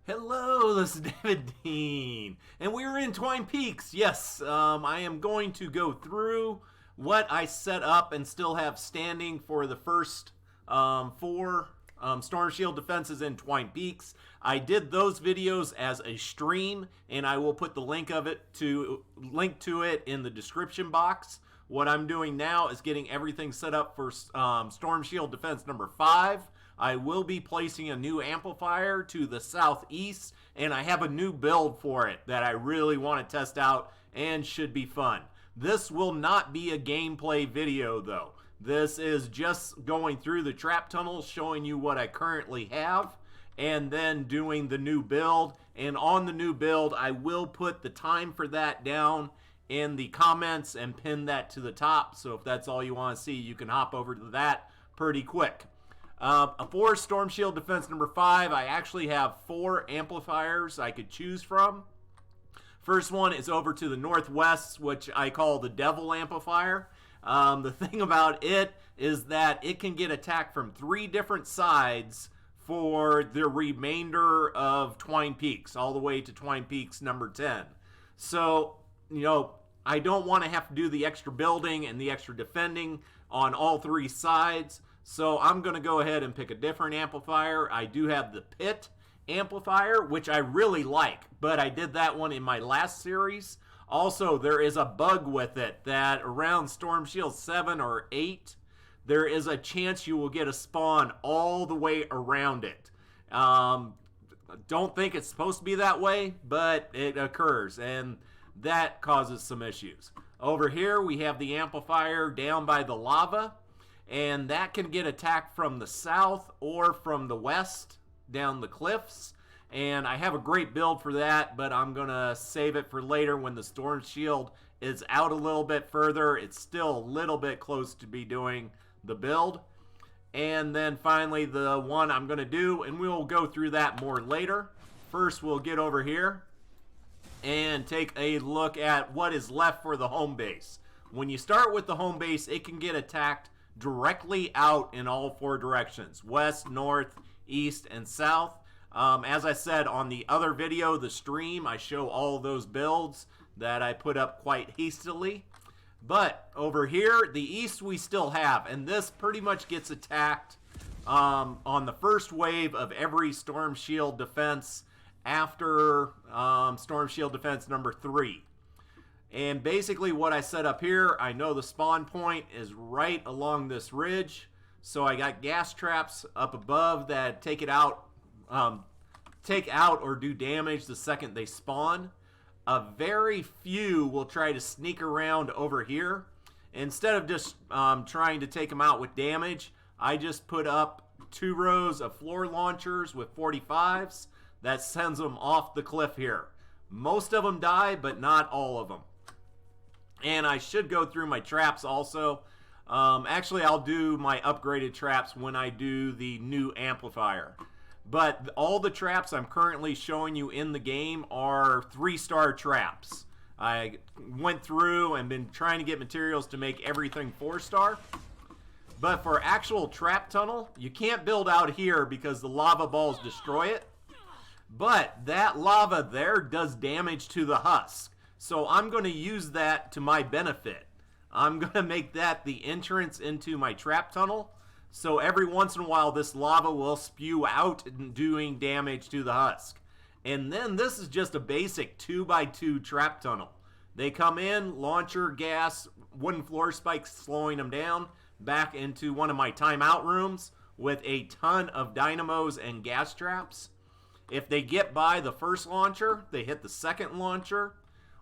Hello, this is Daviddean, and we're in Twine Peaks. Yes, I am going to go through what I set up and still have standing for the first four Storm Shield defenses in Twine Peaks. I did those videos as a stream, and I will put the link to it in the description box. What I'm doing now is getting everything set up for Storm Shield defense number 5. I will be placing a new amplifier to the southeast, and I have a new build for it that I really want to test out and should be fun. This will not be a gameplay video though. This is just going through the trap tunnels, showing you what I currently have, and then doing the new build. And on the new build, I will put the time for that down in the comments and pin that to the top. So if that's all you want to see, you can hop over to that pretty quick. For Storm Shield defense number 5, I actually have 4 amplifiers I could choose from. First one is over to the northwest, which I call the Devil Amplifier. The thing about it is that it can get attacked from 3 different sides for the remainder of Twine Peaks, all the way to Twine Peaks number 10. So, I don't want to have to do the extra building and the extra defending on all 3 sides. So I'm going to go ahead and pick a different amplifier. I do have the Pit amplifier, which I really like, but I did that one in my last series. Also, there is a bug with it that around Storm Shield 7 or 8, there is a chance you will get a spawn all the way around it. Don't think it's supposed to be that way, but it occurs, and that causes some issues. Over here, we have the amplifier down by the lava, and that can get attacked from the south or from the west down the cliffs. And I have a great build for that, but I'm going to save it for later when the Storm Shield is out a little bit further. It's still a little bit close to be doing the build. And then finally the one I'm going to do, and we'll go through that more later. First, we'll get over here and take a look at what is left for the home base. When you start with the home base, it can get attacked directly out in all 4 directions: west, north, east, and south. As I said on the other video, the stream, I show all those builds that I put up quite hastily. But over here, the east we still have, and this pretty much gets attacked on the first wave of every Storm Shield defense after Storm Shield defense number 3. And basically what I set up here, I know the spawn point is right along this ridge. So I got gas traps up above that take out or do damage the second they spawn. A very few will try to sneak around over here. Instead of just trying to take them out with damage, I just put up 2 rows of floor launchers with 45s. That sends them off the cliff here. Most of them die, but not all of them. And I should go through my traps also. Actually, I'll do my upgraded traps when I do the new amplifier. But all the traps I'm currently showing you in the game are 3-star traps. I went through and been trying to get materials to make everything 4-star. But for actual trap tunnel, you can't build out here because the lava balls destroy it. But that lava there does damage to the husk. So I'm going to use that to my benefit. I'm going to make that the entrance into my trap tunnel. So every once in a while, this lava will spew out and doing damage to the husk. And then this is just a basic 2x2 trap tunnel. They come in, launcher, gas, wooden floor spikes slowing them down, back into one of my timeout rooms with a ton of dynamos and gas traps. If they get by the first launcher, they hit the second launcher,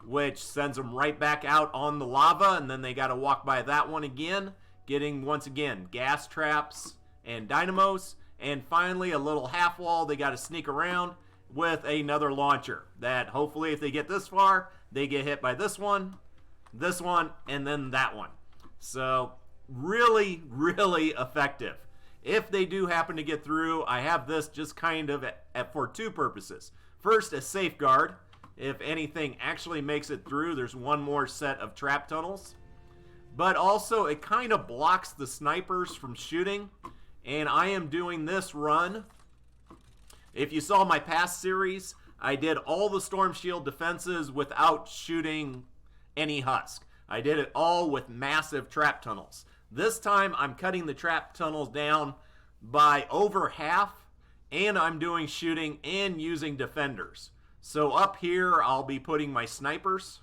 which sends them right back out on the lava, and then they got to walk by that one again, getting, once again, gas traps and dynamos. And finally, a little half wall they got to sneak around with another launcher that hopefully, if they get this far, they get hit by this one, and then that one. So really, really effective. If they do happen to get through, I have this just kind of for 2 purposes. First, as safeguard. If anything actually makes it through, there's one more set of trap tunnels. But also, it kind of blocks the snipers from shooting. And I am doing this run If you saw my past series, I did all the storm shield defenses without shooting any husk. I did it all with massive trap tunnels. This time I'm cutting the trap tunnels down by over half, and I'm doing shooting and using defenders. So up here I'll be putting my snipers,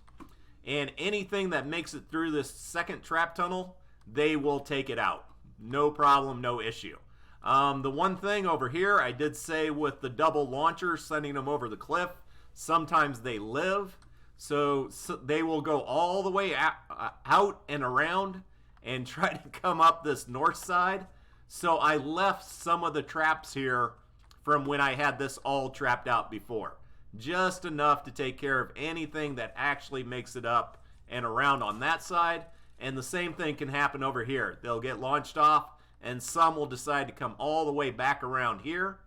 and anything that makes it through this second trap tunnel, they will take it out. No problem, no issue. The one thing over here, I did say with the double launcher, sending them over the cliff, sometimes they live. So they will go all the way out and around and try to come up this north side. So I left some of the traps here from when I had this all trapped out before. Just enough to take care of anything that actually makes it up and around on that side. And the same thing can happen over here. They'll get launched off, and some will decide to come all the way back around here.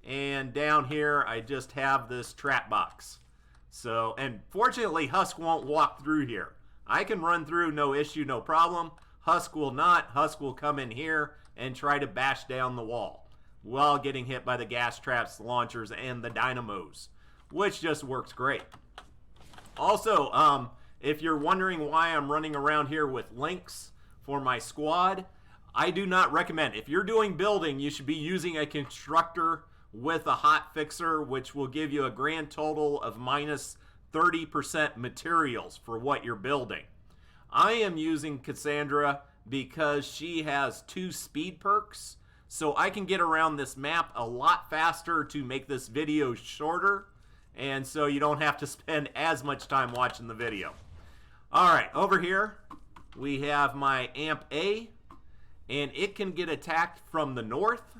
And down here, I just have this trap box. So, and fortunately, Husk won't walk through here. I can run through, no issue, no problem. Husk will not. Husk will come in here and try to bash down the wall while getting hit by the gas traps, the launchers, and the dynamos, which just works great. Also, if you're wondering why I'm running around here with links for my squad, I do not recommend. If you're doing building, you should be using a constructor with a hot fixer, which will give you a grand total of minus 30% materials for what you're building. I am using Cassandra because she has 2 speed perks, so I can get around this map a lot faster to make this video shorter, and so you don't have to spend as much time watching the video. Alright, over here we have my Amp A, and it can get attacked from the north.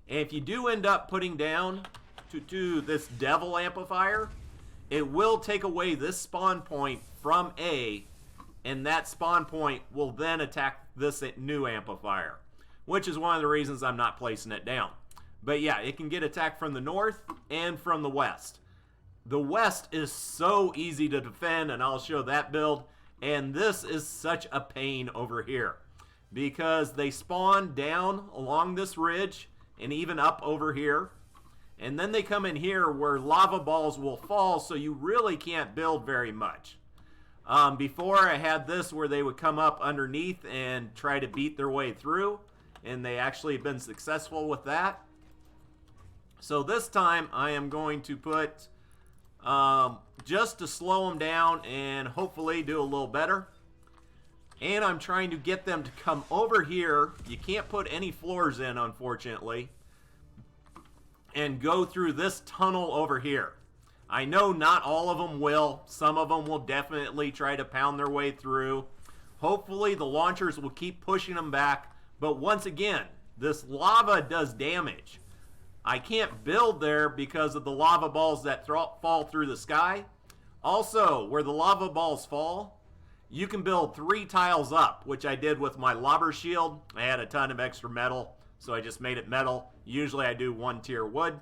And if you do end up putting down to this Devil Amplifier, it will take away this spawn point from A, and that spawn point will then attack this new amplifier, which is one of the reasons I'm not placing it down. But yeah, it can get attacked from the north and from the west. The west is so easy to defend, and I'll show that build. And this is such a pain over here because they spawn down along this ridge and even up over here. And then they come in here where lava balls will fall, so you really can't build very much. Before I had this where they would come up underneath and try to beat their way through, and they actually have been successful with that. So this time I am going to put, just to slow them down and hopefully do a little better. And I'm trying to get them to come over here. You can't put any floors in, unfortunately. And go through this tunnel over here. I know not all of them will. Some of them will definitely try to pound their way through. Hopefully the launchers will keep pushing them back. But once again, this lava does damage. I can't build there because of the lava balls that fall through the sky. Also, where the lava balls fall, you can build 3 tiles up, which I did with my lobber shield. I had a ton of extra metal, so I just made it metal. Usually I do 1 tier wood.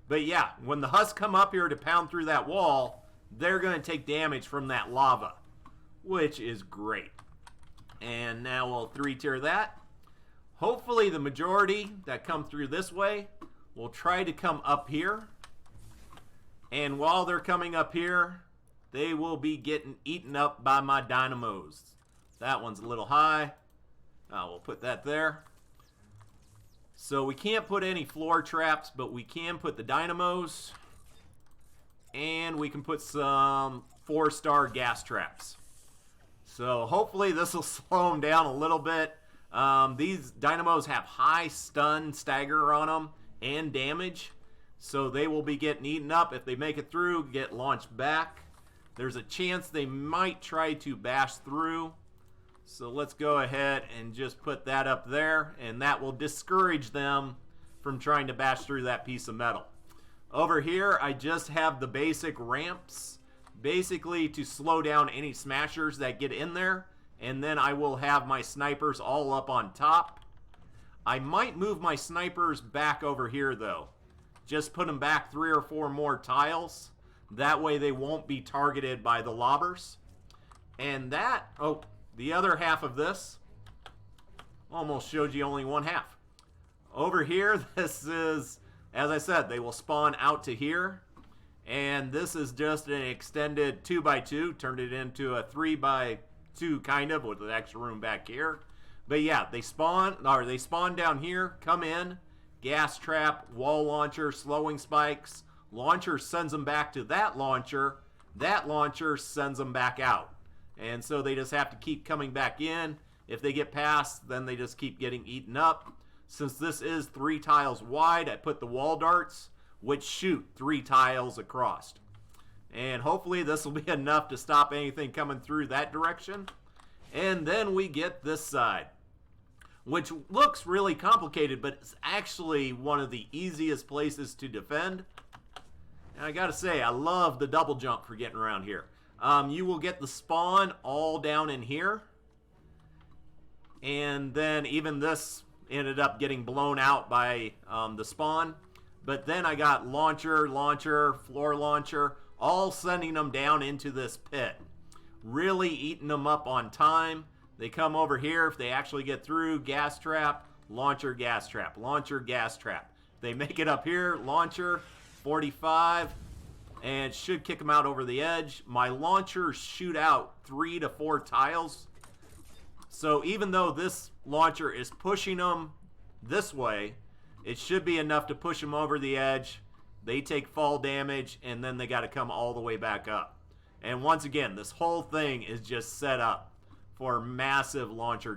But yeah, when the husks come up here to pound through that wall, they're going to take damage from that lava, which is great. And now we'll 3 tier that. Hopefully the majority that come through this way will try to come up here. And while they're coming up here, they will be getting eaten up by my dynamos. That one's a little high. We'll put that there. So we can't put any floor traps, but we can put the dynamos. And we can put some 4-star gas traps. So hopefully this will slow them down a little bit. These dynamos have high stun stagger on them and damage. So they will be getting eaten up. If they make it through, get launched back. There's a chance they might try to bash through. So let's go ahead and just put that up there, and that will discourage them from trying to bash through that piece of metal. Over here, I just have the basic ramps, basically to slow down any smashers that get in there, and then I will have my snipers all up on top. I might move my snipers back over here, though. Just put them back 3 or 4 more tiles. That way they won't be targeted by the lobbers. And that, the other half of this, almost showed you only 1/2. Over here, this is as I said, they will spawn out to here. And this is just an extended 2x2. Turned it into a 3x2 kind of with the extra room back here. But yeah, they spawn down here, come in, gas trap, wall launcher, slowing spikes. Launcher sends them back to that launcher. That launcher sends them back out. And so they just have to keep coming back in. If they get past, then they just keep getting eaten up. Since this is 3 tiles wide, I put the wall darts, which shoot 3 tiles across. And hopefully this will be enough to stop anything coming through that direction. And then we get this side, which looks really complicated, but it's actually one of the easiest places to defend. And I gotta say, I love the double jump for getting around here. You will get the spawn all down in here. And then even this ended up getting blown out by the spawn. But then I got launcher, floor launcher, all sending them down into this pit. Really eating them up on time. They come over here. If they actually get through, gas trap, launcher, gas trap, launcher, gas trap. They make it up here, launcher, 45, and should kick them out over the edge. My launchers shoot out 3 to 4 tiles. So even though this launcher is pushing them this way, it should be enough to push them over the edge. They take fall damage, and then they got to come all the way back up. And once again, this whole thing is just set up for massive launcher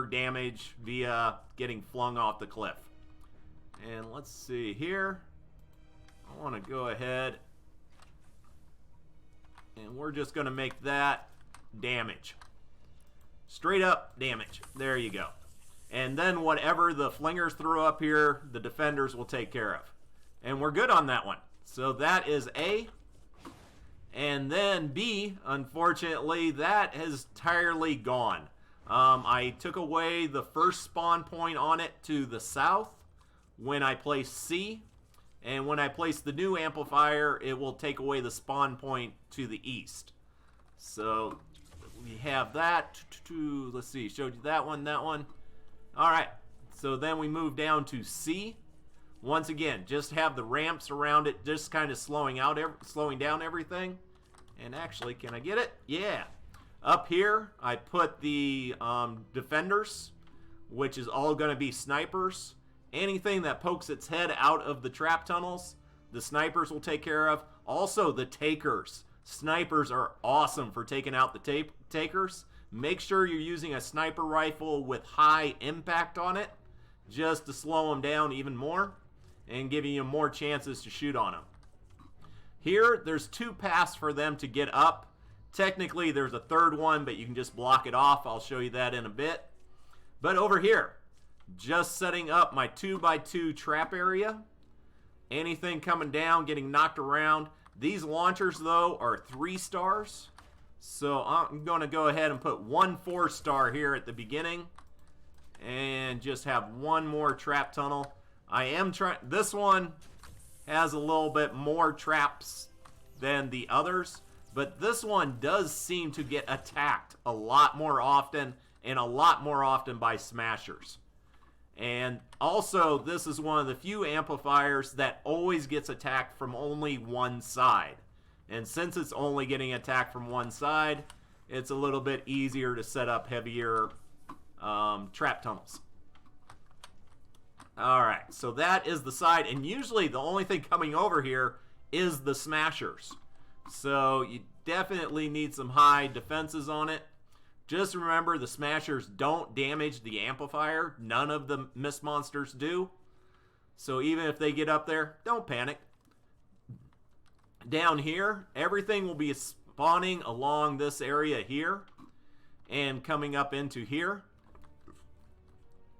damage via getting flung off the cliff. And let's see here. I want to go ahead, and we're just going to make that damage. Straight up damage. There you go. And then whatever the flingers throw up here, the defenders will take care of. And we're good on that one. So that is A. And then B, unfortunately, that has entirely gone. I took away the first spawn point on it to the south when I placed C. And when I place the new amplifier, it will take away the spawn point to the east. So we have that. Let's see, showed you that one, that one. All right, so then we move down to C. Once again, just have the ramps around it, just kind of slowing down everything. And actually, can I get it? Yeah. Up here, I put the defenders, which is all going to be snipers. Anything that pokes its head out of the trap tunnels, the snipers will take care of. Also, the takers. Snipers are awesome for taking out the takers. Make sure you're using a sniper rifle with high impact on it, just to slow them down even more and giving you more chances to shoot on them. Here, there's 2 paths for them to get up. Technically, there's a third one, but you can just block it off. I'll show you that in a bit. But over here, just setting up my 2x2 trap area. Anything coming down, getting knocked around. These launchers, though, are 3 stars. So I'm going to go ahead and put 1 4-star here at the beginning. And just have 1 more trap tunnel. This one has a little bit more traps than the others. But this one does seem to get attacked a lot more often. And a lot more often by smashers. And also, this is one of the few amplifiers that always gets attacked from only one side. And since it's only getting attacked from one side, it's a little bit easier to set up heavier trap tunnels. Alright, so that is the side. And usually the only thing coming over here is the smashers. So you definitely need some high defenses on it. Just remember, the smashers don't damage the amplifier. None of the mist monsters do. So even if they get up there, don't panic. Down here, everything will be spawning along this area here and coming up into here.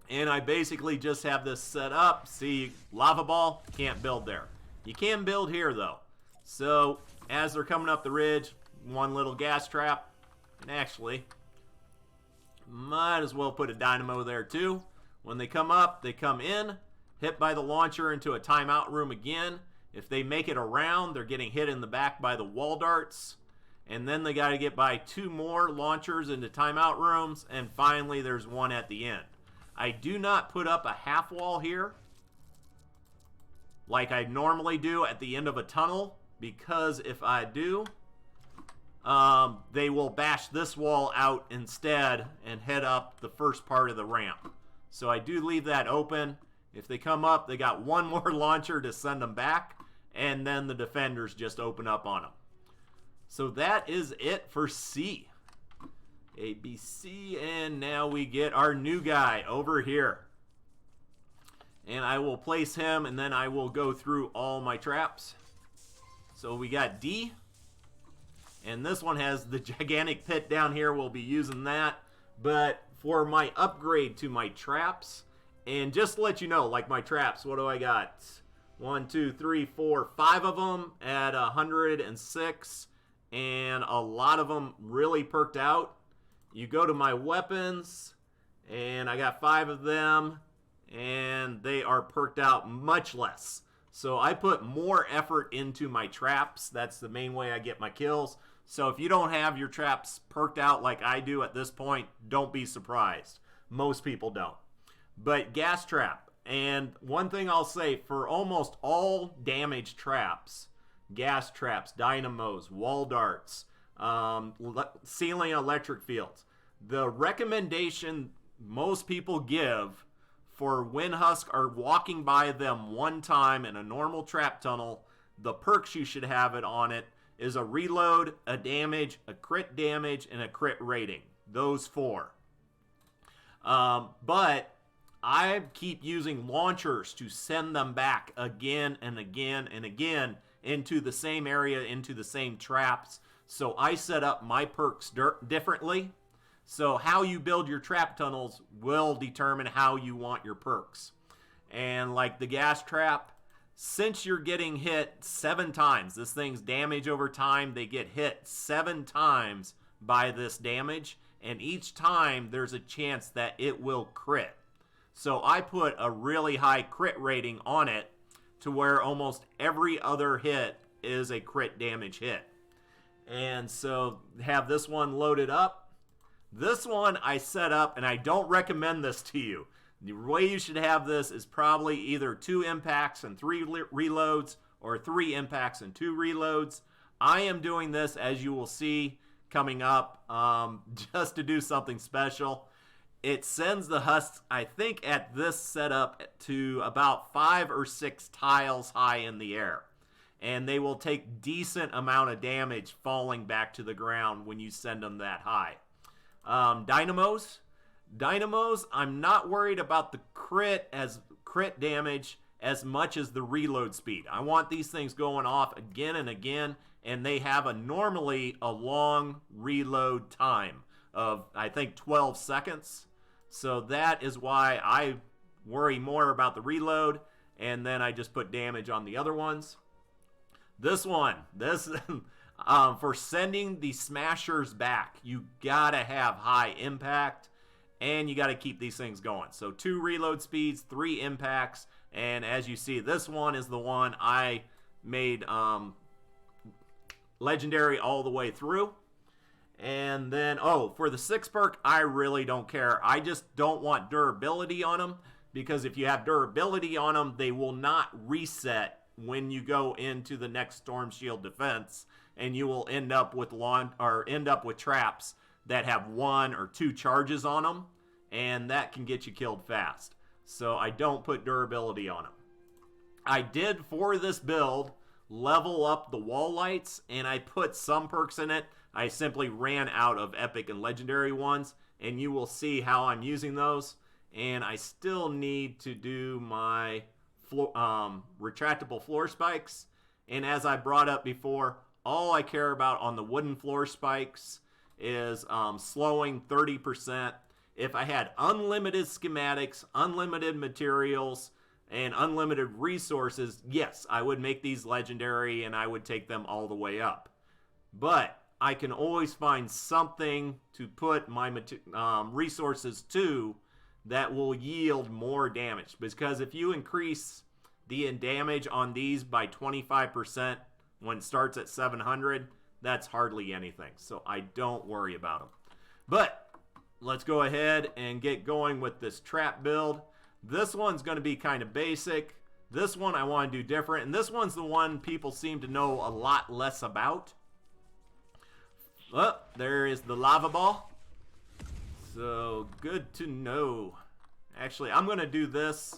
And I basically just have this set up. See, lava ball, can't build there. You can build here though. So as they're coming up the ridge, 1 little gas trap. And actually, might as well put a dynamo there too. When they come up, they come in, hit by the launcher into a timeout room again. If they make it around, they're getting hit in the back by the wall darts. And then they got to get by 2 more launchers into timeout rooms. And finally, there's 1 at the end. I do not put up a half wall here. like I normally do at the end of a tunnel, because if I do, they will bash this wall out instead and head up the first part of the ramp. So I do leave that open. If they come up, they got one more launcher to send them back, and then the defenders just open up on them. So that is it for C. A, B, C, and now we get our new guy over here. And I will place him, and then I will go through all my traps. So we got D. And this one has the gigantic pit down here. We'll be using that. But for my upgrade to my traps, and just to let you know, like my traps, what do I got? 1, 2, 3, 4, 5 of them at 106. And a lot of them really perked out. You go to my weapons, and I got 5 of them, and they are perked out much less. So I put more effort into my traps. That's the main way I get my kills. So if you don't have your traps perked out like I do at this point, don't be surprised. Most people don't. But gas trap. And one thing I'll say, for almost all damage traps, gas traps, dynamos, wall darts, ceiling electric fields, the recommendation most people give for when Husk are walking by them one time in a normal trap tunnel, the perks you should have it on it is a reload, a damage, a crit damage, and a crit rating. Those 4. But I keep using launchers to send them back again and again and again into the same area, into the same traps. So I set up my perks differently. So how you build your trap tunnels will determine how you want your perks. And like the gas trap, since you're getting hit 7 times, this thing's damage over time, they get hit 7 times by this damage. And each time there's a chance that it will crit. So I put a really high crit rating on it to where almost every other hit is a crit damage hit. And so have this one loaded up. This one I set up, and I don't recommend this to you. The way you should have this is probably either 2 impacts and 3 reloads, or 3 impacts and 2 reloads. I am doing this, as you will see coming up, just to do something special. It sends the husks, I think, at this setup to about 5 or 6 tiles high in the air. And they will take decent amount of damage falling back to the ground when you send them that high. Dynamos, I'm not worried about the crit damage as much as the reload speed. I want these things going off again and again, and they have normally a long reload time of, I think, 12 seconds. So that is why I worry more about the reload, and then I just put damage on the other ones. This one, for sending the smashers back, you gotta have high impact, and you gotta keep these things going. So 2 reload speeds, 3 impacts, and as you see, this one is the one I made legendary all the way through. And then, for the 6 perk, I really don't care. I just don't want durability on them, because if you have durability on them, they will not reset when you go into the next Storm Shield defense, and you will end up with traps that have 1 or 2 charges on them, and that can get you killed fast. So I don't put durability on them. I did, for this build, level up the wall lights, and I put some perks in it. I simply ran out of epic and legendary ones, and you will see how I'm using those. And I still need to do my retractable floor spikes. And as I brought up before, all I care about on the wooden floor spikes is slowing 30%. If I had unlimited schematics, unlimited materials, and unlimited resources, yes, I would make these legendary and I would take them all the way up. But I can always find something to put my resources to that will yield more damage. Because if you increase the damage on these by 25% when it starts at 700, that's hardly anything. So I don't worry about them. But let's go ahead and get going with this trap build. This one's going to be kind of basic. This one I want to do different, and this one's the one people seem to know a lot less about. Oh, there is the lava ball. So, good to know. Actually, I'm going to do this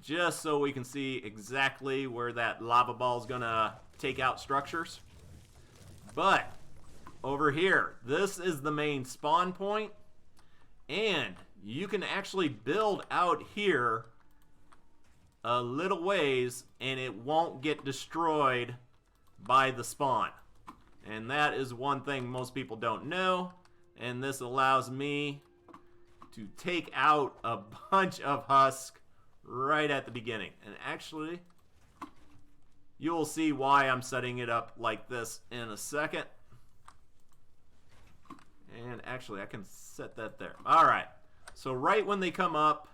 just so we can see exactly where that lava ball is going to take out structures. But, over here, this is the main spawn point, and you can actually build out here a little ways, and it won't get destroyed by the spawn. And that is one thing most people don't know, and this allows me to take out a bunch of husk right at the beginning. And actually, you'll see why I'm setting it up like this in a second. And actually, I can set that there. Alright, so right when they come up,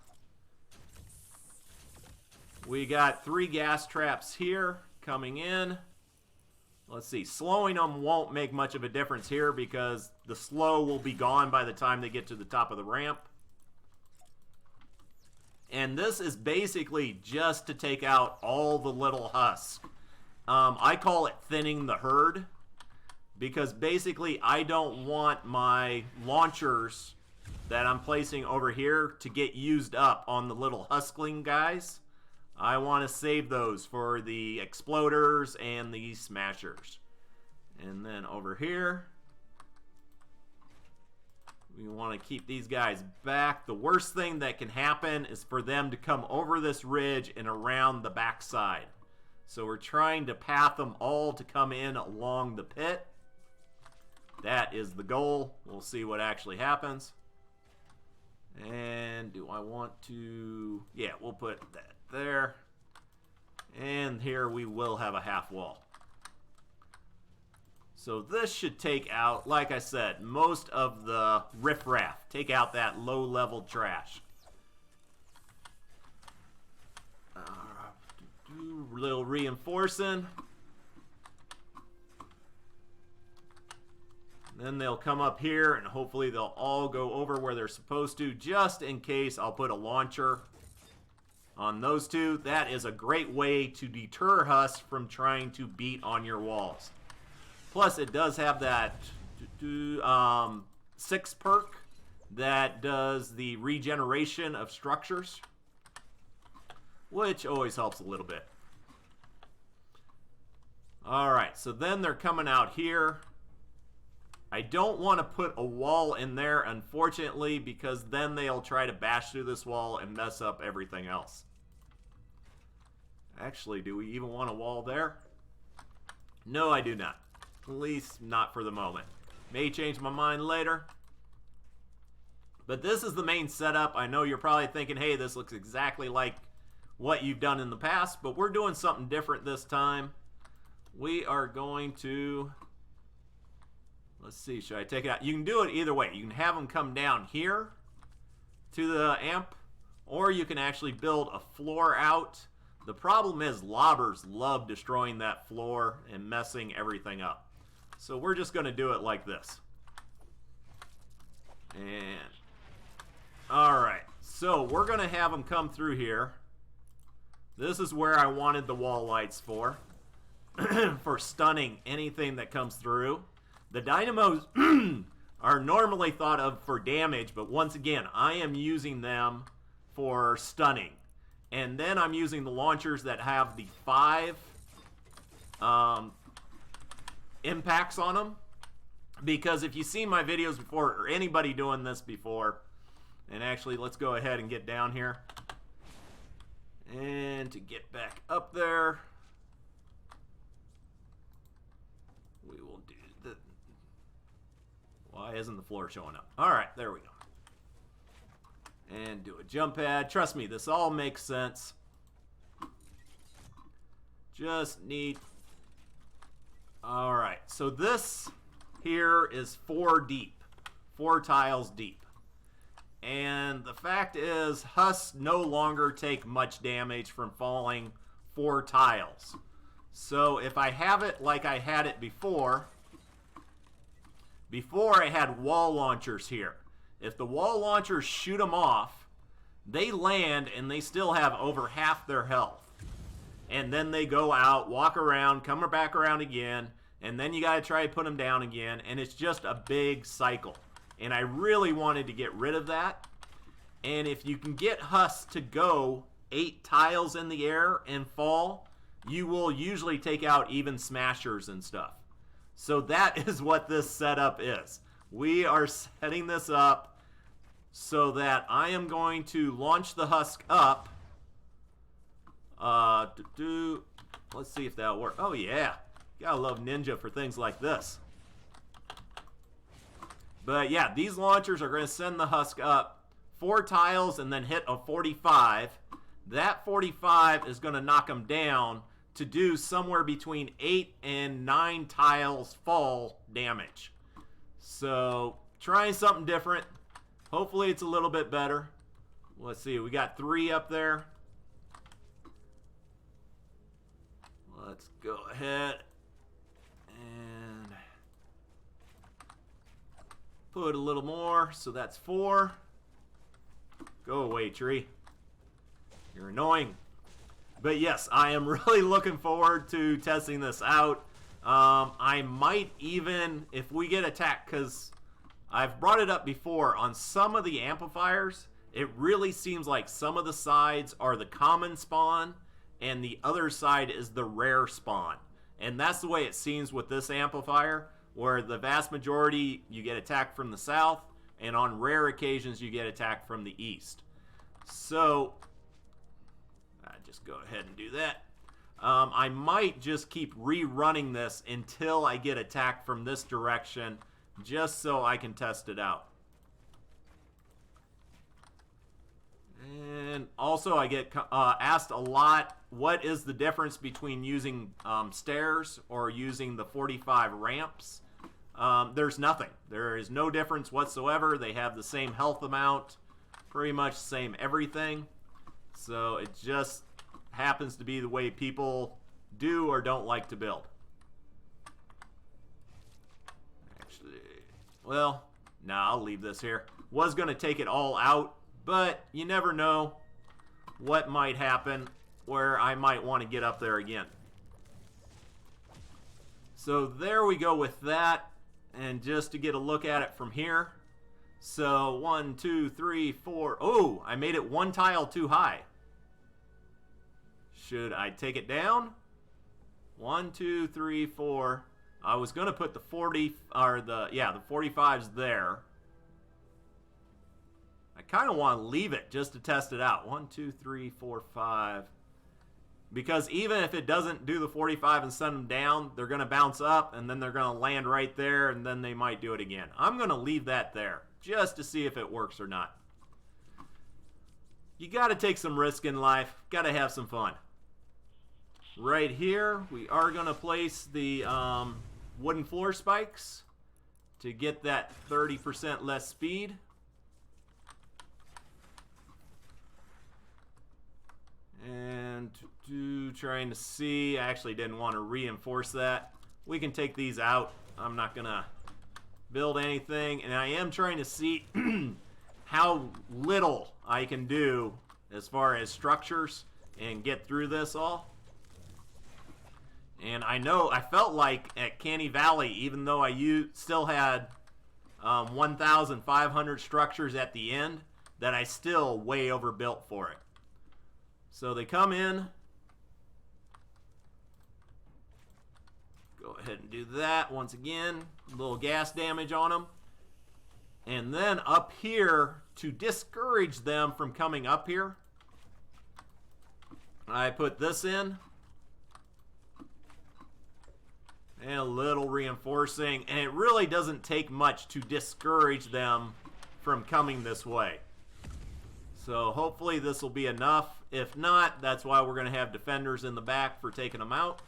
we got 3 gas traps here coming in. Let's see, slowing them won't make much of a difference here because the slow will be gone by the time they get to the top of the ramp. And this is basically just to take out all the little husks. I call it thinning the herd because basically I don't want my launchers that I'm placing over here to get used up on the little huskling guys. I want to save those for the exploders and the smashers. And then over here, we want to keep these guys back. The worst thing that can happen is for them to come over this ridge and around the backside. So we're trying to path them all to come in along the pit. That is the goal. We'll see what actually happens. And do I want to... Yeah, we'll put that there. And here we will have a half wall. So this should take out, like I said, most of the riffraff. Take out that low-level trash. Little reinforcing. Then they'll come up here and hopefully they'll all go over where they're supposed to. Just in case, I'll put a launcher on those two. That is a great way to deter husks from trying to beat on your walls. Plus, it does have that 6 perk that does the regeneration of structures, which always helps a little bit. Alright, so then they're coming out here. I don't want to put a wall in there, unfortunately, because then they'll try to bash through this wall and mess up everything else. Actually, do we even want a wall there? No, I do not. At least not for the moment. May change my mind later. But this is the main setup. I know you're probably thinking, hey, this looks exactly like what you've done in the past, but we're doing something different this time. We are going to... Let's see, should I take it out? You can do it either way. You can have them come down here to the amp, or you can actually build a floor out. The problem is lobbers love destroying that floor and messing everything up. So we're just going to do it like this. And, alright, so we're going to have them come through here. This is where I wanted the wall lights for, for stunning anything that comes through. The dynamos are normally thought of for damage, but once again, I am using them for stunning. And then I'm using the launchers that have the 5 impacts on them. Because if you've seen my videos before, or anybody doing this before, and actually let's go ahead and get down here. And to get back up there, we will do the... Why isn't the floor showing up? Alright, there we go. And do a jump pad. Trust me, this all makes sense. Just need... Alright, so this here is 4 deep. 4 tiles deep. And the fact is, husks no longer take much damage from falling 4 tiles. So if I have it like I had it before I had wall launchers here. If the wall launchers shoot them off, they land and they still have over half their health. And then they go out, walk around, come back around again, and then you got to try to put them down again, and it's just a big cycle. And I really wanted to get rid of that. And if you can get husks to go 8 tiles in the air and fall, you will usually take out even smashers and stuff. So that is what this setup is. We are setting this up so that I am going to launch the husk up. Let's see if that'll work. Oh yeah, gotta love Ninja for things like this. But yeah, these launchers are going to send the husk up 4 tiles and then hit a 45. That 45 is going to knock them down to do somewhere between 8 and 9 tiles fall damage. So trying something different. Hopefully it's a little bit better. Let's see, we got 3 up there. Let's go ahead and put a little more. So that's 4. Go away, tree. You're annoying. But yes, I am really looking forward to testing this out. I might even, if we get attacked, because I've brought it up before, on some of the amplifiers, it really seems like some of the sides are the common spawn, and the other side is the rare spawn. And that's the way it seems with this amplifier, where the vast majority you get attacked from the south, and on rare occasions you get attacked from the east. So just go ahead and do that. I might just keep rerunning this until I get attacked from this direction, just so I can test it out. And also I get asked a lot, what is the difference between using stairs or using the 45 ramps? There's nothing. There is no difference whatsoever. They have the same health amount, pretty much same everything. So it just happens to be the way people do or don't like to build. Actually, well, nah, I'll leave this here. Was going to take it all out, but you never know what might happen where I might want to get up there again. So there we go with that. And just to get a look at it from here. So 1, 2, 3, 4. Oh, I made it 1 tile too high. Should I take it down? 1, 2, 3, 4. I was going to put the 40 or the 45s there. I kind of want to leave it just to test it out. 1, 2, 3, 4, 5. Because even if it doesn't do the 45 and send them down, they're going to bounce up and then they're going to land right there and then they might do it again. I'm going to leave that there just to see if it works or not. You got to take some risk in life. Got to have some fun. Right here, we are going to place the wooden floor spikes to get that 30% less speed. And trying to see, I actually didn't want to reinforce that. We can take these out. I'm not going to build anything. And I am trying to see how little I can do as far as structures and get through this all. And I know, I felt like at CANNY Valley, even though I still had 1,500 structures at the end, that I still way overbuilt for it. So they come in. Go ahead and do that once again. A little gas damage on them. And then up here, to discourage them from coming up here, I put this in. And a little reinforcing. And it really doesn't take much to discourage them from coming this way. So hopefully this will be enough. If not, that's why we're going to have defenders in the back for taking them out.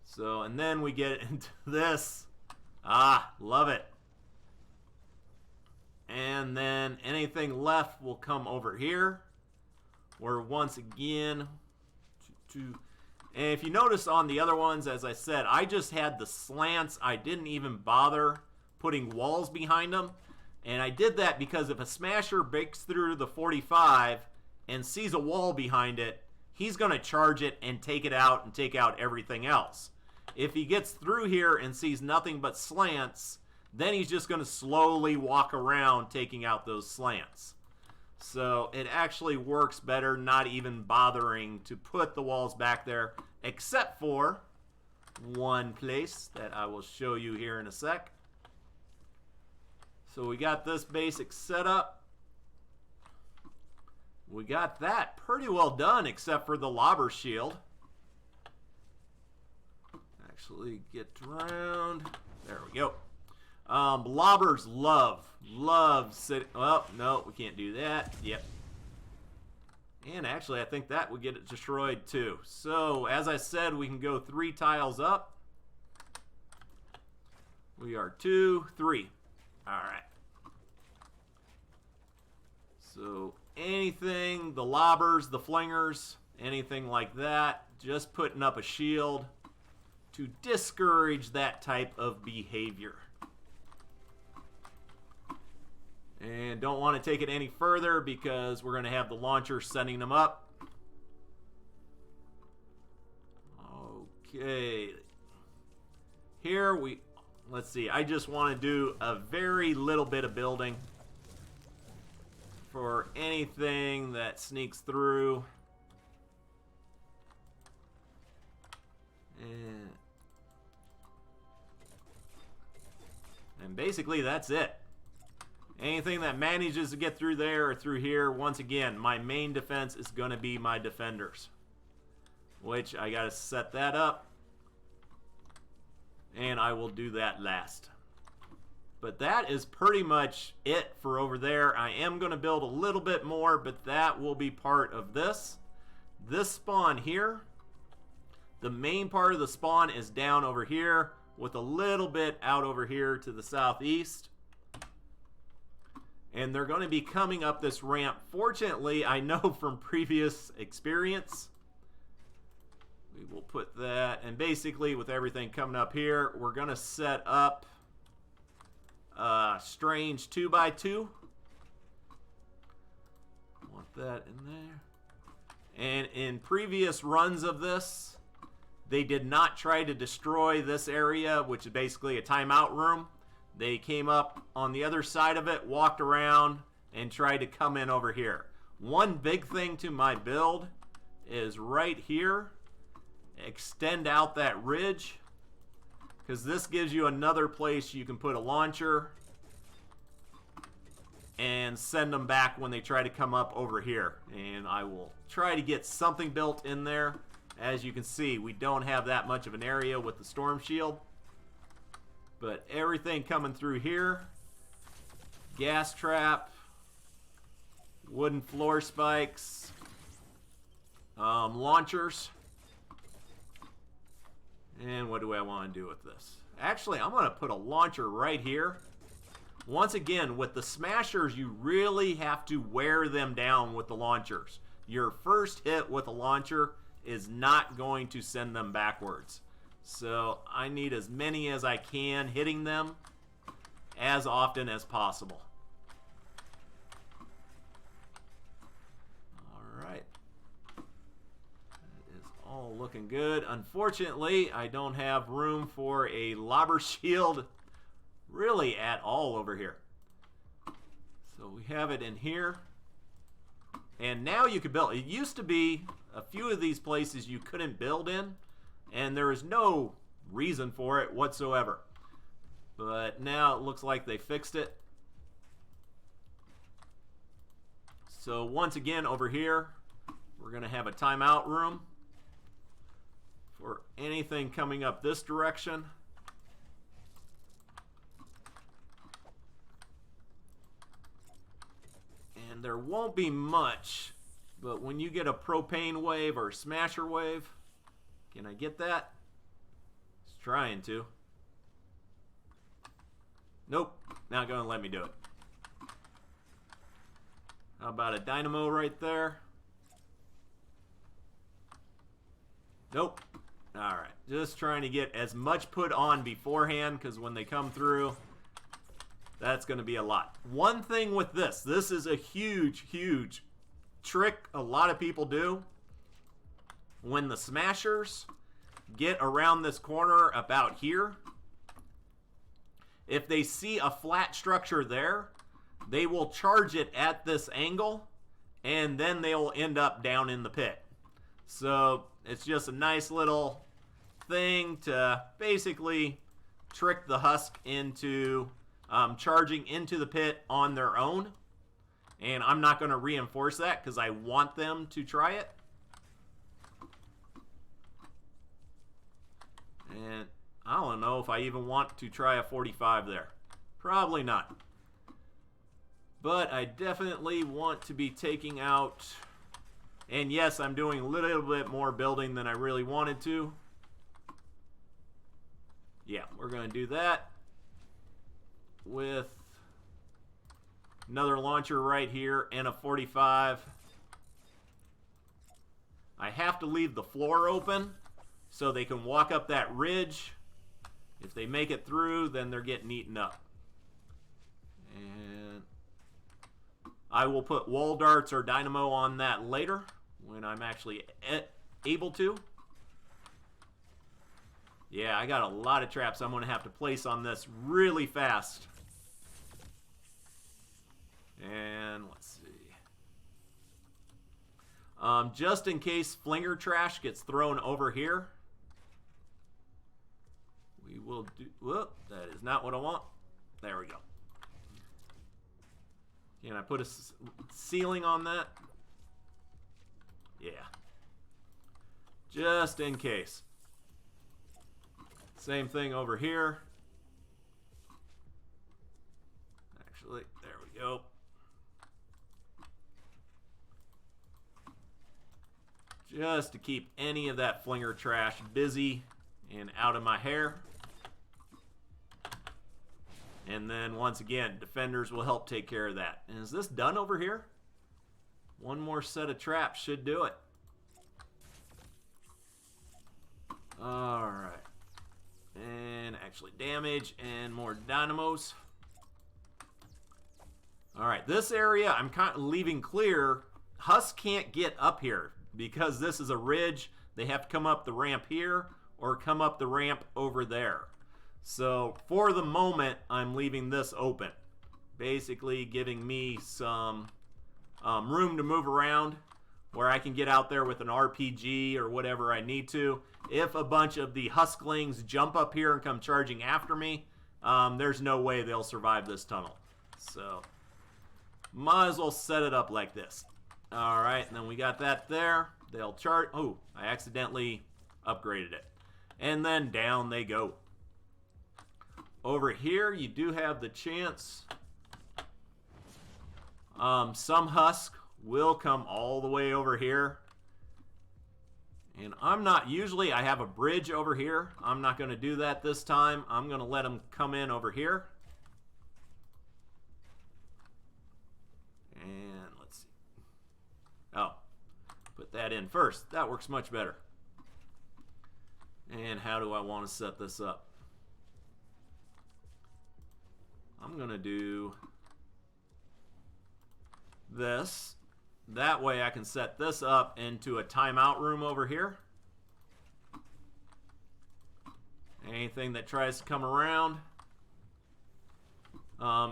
So, and then we get into this. Ah, love it. And then anything left will come over here. Where once again, and if you notice on the other ones, as I said, I just had the slants. I didn't even bother putting walls behind them And I did that because if a smasher breaks through the 45 and sees a wall behind it, he's going to charge it and take it out and take out everything else. If he gets through here and sees nothing but slants, then he's just going to slowly walk around taking out those slants. So it actually works better not even bothering to put the walls back there, except for one place that I will show you here in a sec. So we got this basic setup. We got that pretty well done, except for the lobber shield. Actually get around. There we go. Lobbers love sitting. Oh, no, we can't do that. Yep. And actually, I think that would get it destroyed too. So, as I said, we can go 3 tiles up. We are 2, 3. Alright. So, anything, the lobbers, the flingers, anything like that, just putting up a shield to discourage that type of behavior. And don't want to take it any further because we're going to have the launcher setting them up. Okay. Here let's see, I just want to do a very little bit of building for anything that sneaks through. And basically that's it. Anything that manages to get through there or through here, once again, my main defense is going to be my defenders. Which I got to set that up. And I will do that last. But that is pretty much it for over there. I am going to build a little bit more, but that will be part of this. This spawn here, the main part of the spawn is down over here with a little bit out over here to the southeast. And they're going to be coming up this ramp. Fortunately, I know from previous experience, we will put that. And basically, with everything coming up here, we're going to set up a strange 2x2. Want that in there. And in previous runs of this, they did not try to destroy this area, which is basically a timeout room. They came up on the other side of it, walked around, and tried to come in over here. One big thing to my build is right here, extend out that ridge, because this gives you another place you can put a launcher and send them back when they try to come up over here. And I will try to get something built in there. As you can see, we don't have that much of an area with the storm shield. But everything coming through here, gas trap, wooden floor spikes, launchers. And what do I want to do with this? Actually, I'm going to put a launcher right here. Once again, with the smashers, you really have to wear them down with the launchers. Your first hit with a launcher is not going to send them backwards. So I need as many as I can hitting them as often as possible. Alright. That is all looking good. Unfortunately, I don't have room for a lobber shield really at all over here. So we have it in here. And now you can build. It used to be a few of these places you couldn't build in. And there is no reason for it whatsoever. But now it looks like they fixed it. So once again over here, we're going to have a timeout room for anything coming up this direction. And there won't be much, but when you get a propane wave or a smasher wave, can I get that? It's trying to. Nope, not going to let me do it. How about a dynamo right there? Nope. Alright, just trying to get as much put on beforehand, because when they come through, That's going to be a lot. One thing with this is a huge, huge trick a lot of people do. When the smashers get around this corner about here, if they see a flat structure there, they will charge it at this angle, and then they'll end up down in the pit. So it's just a nice little thing to basically trick the husk into charging into the pit on their own. And I'm not going to reinforce that because I want them to try it. And I don't know if I even want to try a 45 there. Probably not. But I definitely want to be taking out... And yes, I'm doing a little bit more building than I really wanted to. Yeah, we're going to do that with another launcher right here and a 45. I have to leave the floor open so they can walk up that ridge. If they make it through, then they're getting eaten up. And I will put wall darts or dynamo on that later when I'm actually able to. Yeah, I got a lot of traps I'm going to have to place on this really fast. And let's see. Just in case flinger trash gets thrown over here, we will do... Whoop, that is not what I want. There we go. Can I put a ceiling on that? Yeah. Just in case. Same thing over here. Actually, there we go. Just to keep any of that flinger trash busy and out of my hair. And then once again, defenders will help take care of that. And is this done over here? One more set of traps should do it. Alright. And actually damage and more dynamos. Alright, this area I'm kind of leaving clear. Husk can't get up here because this is a ridge. They have to come up the ramp here or come up the ramp over there. So for the moment, I'm leaving this open, basically giving me some room to move around where I can get out there with an RPG or whatever I need to. If a bunch of the husklings jump up here and come charging after me, there's no way they'll survive this tunnel. So might as well set it up like this. All right, and then we got that there. They'll charge. Oh, I accidentally upgraded it. And then down they go. Over here, you do have the chance. Some husk will come all the way over here. And I'm not, usually I have a bridge over here. I'm not going to do that this time. I'm going to let them come in over here. And let's see. Oh, put that in first. That works much better. And how do I want to set this up? I'm going to do this. That way I can set this up into a timeout room over here. Anything that tries to come around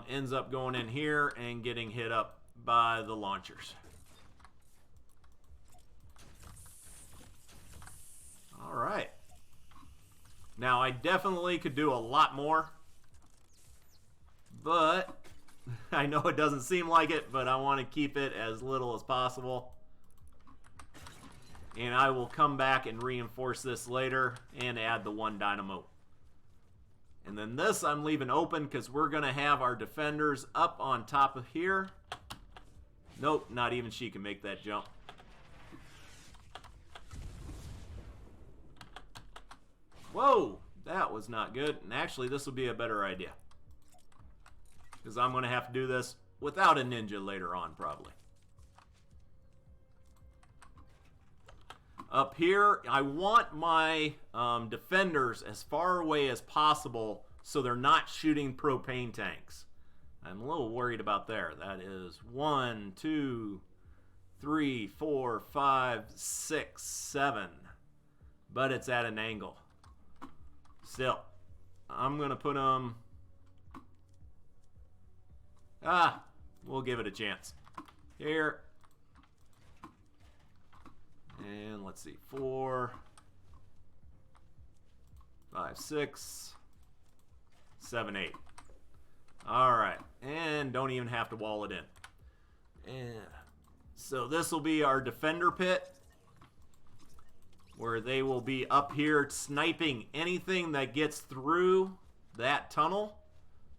ends up going in here and getting hit up by the launchers. All right. Now I definitely could do a lot more. But I know it doesn't seem like it, but I want to keep it as little as possible. And I will come back and reinforce this later and add the one dynamo. And then this I'm leaving open because we're going to have our defenders up on top of here. Nope, not even she can make that jump. Whoa, that was not good. And actually, this will be a better idea. Because I'm going to have to do this without a ninja later on, probably. Up here, I want my defenders as far away as possible so they're not shooting propane tanks. I'm a little worried about there. That is 1, 2, 3, 4, 5, 6, 7. But it's at an angle. Still, I'm going to put them... we'll give it a chance. Here. And let's see. 4, 5, 6, 7, 8. All right. And don't even have to wall it in. And so this will be our defender pit, where they will be up here sniping anything that gets through that tunnel.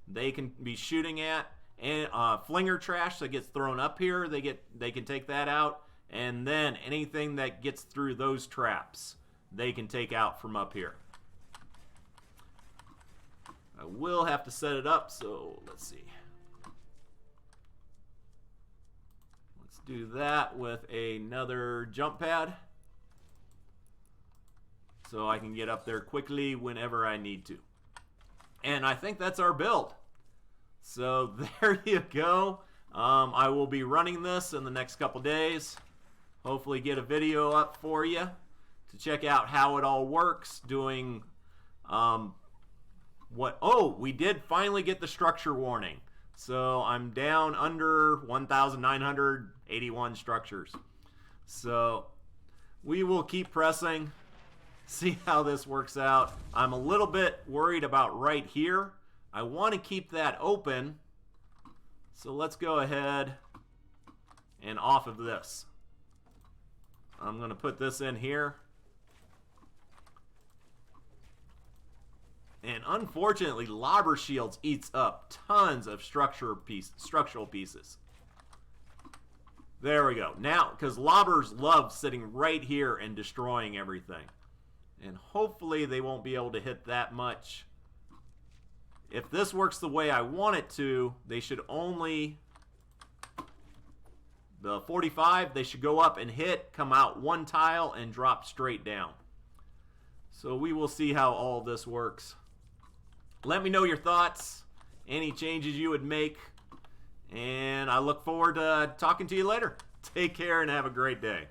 They can be shooting at, and flinger trash that gets thrown up here. They can take that out, and then anything that gets through those traps, they can take out from up here. I will have to set it up, so let's see. Let's do that with another jump pad, so I can get up there quickly whenever I need to. And I think that's our build. So there you go. I will be running this in the next couple days. Hopefully get a video up for you to check out how it all works. Doing we did finally get the structure warning. So I'm down under 1,981 structures. So we will keep pressing, see how this works out. I'm a little bit worried about right here. I want to keep that open. So let's go ahead and off of this. I'm going to put this in here. And unfortunately, Lobber Shields eats up tons of structural pieces. There we go. Now, because Lobbers love sitting right here and destroying everything. And hopefully they won't be able to hit that much. If this works the way I want it to, they should only... The 45, they should go up and hit, come out one tile, and drop straight down. So we will see how all this works. Let me know your thoughts, any changes you would make, and I look forward to talking to you later. Take care and have a great day.